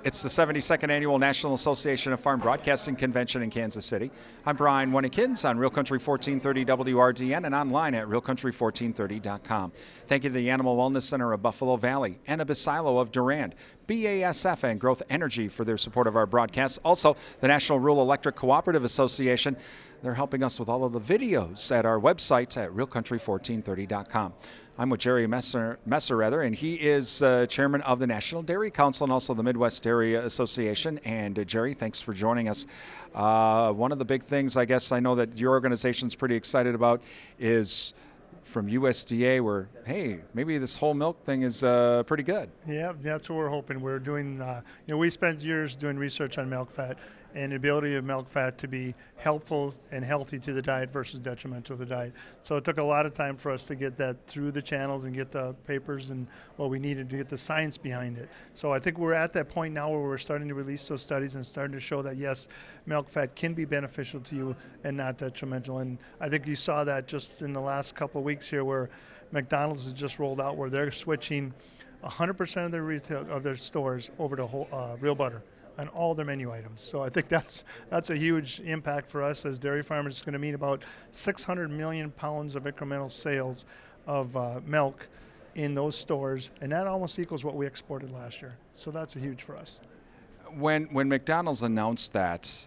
It's the 72nd Annual National Association of Farm Broadcasting Convention in Kansas City. I'm Brian Winnikins on Real Country 1430 WRDN and online at realcountry1430.com. Thank you to the Animal Wellness Center of Buffalo Valley, Anna Silo of Durand, BASF and Growth Energy for their support of our broadcasts. Also, the National Rural Electric Cooperative Association. They're helping us with all of the videos at our website at realcountry1430.com. I'm with JerryMesser, and he is chairman of the National Dairy Council and also the Midwest Dairy Association. And Jerry, thanks for joining us. One of the big things I guess I know that your organization's pretty excited about is from USDA where, hey, maybe this whole milk thing is pretty good. Yeah, that's what we're hoping. We're doing, we spent years doing research on milk fat and the ability of milk fat to be helpful and healthy to the diet versus detrimental to the diet. So it took a lot of time for us to get that through the channels and get the papers and what we needed to get the science behind it. So I think we're at that point now where we're starting to release those studies and starting to show that, yes, milk fat can be beneficial to you and not detrimental. And I think you saw that just in the last couple of weeks here where McDonald's has just rolled out where they're switching 100% of their retail of their stores over to real butter on all their menu items. So I think that's a huge impact for us as dairy farmers. It's going to mean about 600 million pounds of incremental sales of milk in those stores, and that almost equals what we exported last year. So that's a huge for us. When McDonald's announced that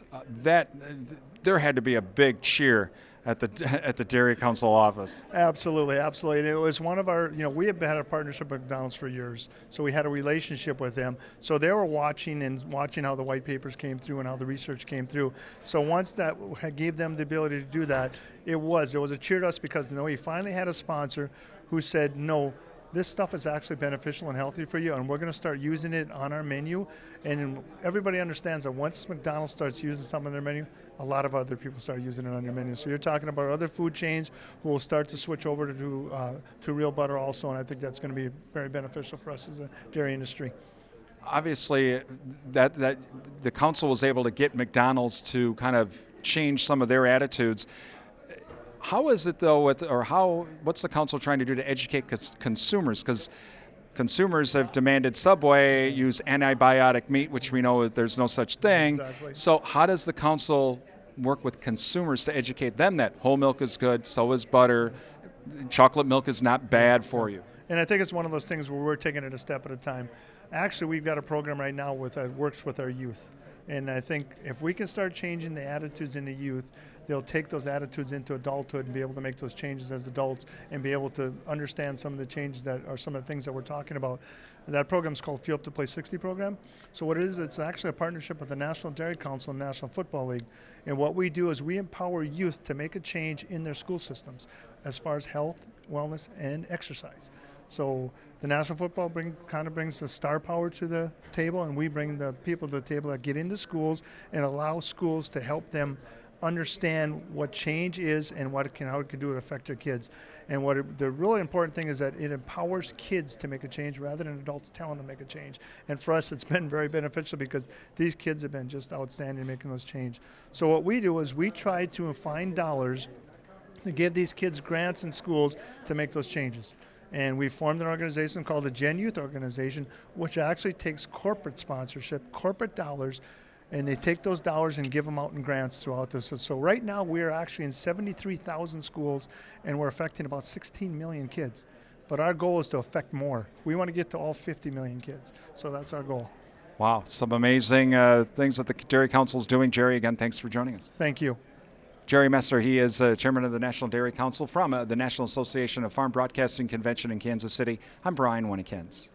there had to be a big cheer at the Dairy Council office. Absolutely. And it was one of our, we have had a partnership with McDonald's for years, so we had a relationship with them. So they were watching how the white papers came through and how the research came through. So once that gave them the ability to do that, it was a cheer to us because we finally had a sponsor who said, no, this stuff is actually beneficial and healthy for you, and we're going to start using it on our menu. And everybody understands that once McDonald's starts using something on their menu, a lot of other people start using it on their menu. So you're talking about other food chains who will start to switch over to real butter also, and I think that's going to be very beneficial for us as a dairy industry. Obviously, that the council was able to get McDonald's to kind of change some of their attitudes. How is it though, what's the council trying to do to educate consumers? Because consumers have demanded Subway use antibiotic meat, which we know there's no such thing. Exactly. So how does the council work with consumers to educate them that whole milk is good, so is butter, chocolate milk is not bad for you? And I think it's one of those things where we're taking it a step at a time. Actually, we've got a program right now that works with our youth. And I think if we can start changing the attitudes in the youth, they'll take those attitudes into adulthood and be able to make those changes as adults and be able to understand some of the changes that are some of the things that we're talking about. That program is called Fuel Up to Play 60 program. So what it is, it's actually a partnership with the National Dairy Council and National Football League. And what we do is we empower youth to make a change in their school systems as far as health, wellness, and exercise. So the National Football brings the star power to the table, and we bring the people to the table that get into schools and allow schools to help them understand what change is and how it can do to affect their kids. And the really important thing is that it empowers kids to make a change rather than adults telling them to make a change. And for us, it's been very beneficial because these kids have been just outstanding making those changes. So what we do is we try to find dollars to give these kids grants in schools to make those changes. And we formed an organization called the Gen Youth Organization, which actually takes corporate sponsorship, corporate dollars, and they take those dollars and give them out in grants throughout this. So right now we are actually in 73,000 schools, and we're affecting about 16 million kids. But our goal is to affect more. We want to get to all 50 million kids. So that's our goal. Wow, some amazing things that the Dairy Council is doing. Jerry, again, thanks for joining us. Thank you. Jerry Messer, he is chairman of the National Dairy Council from the National Association of Farm Broadcasting Convention in Kansas City. I'm Brian Winnikins.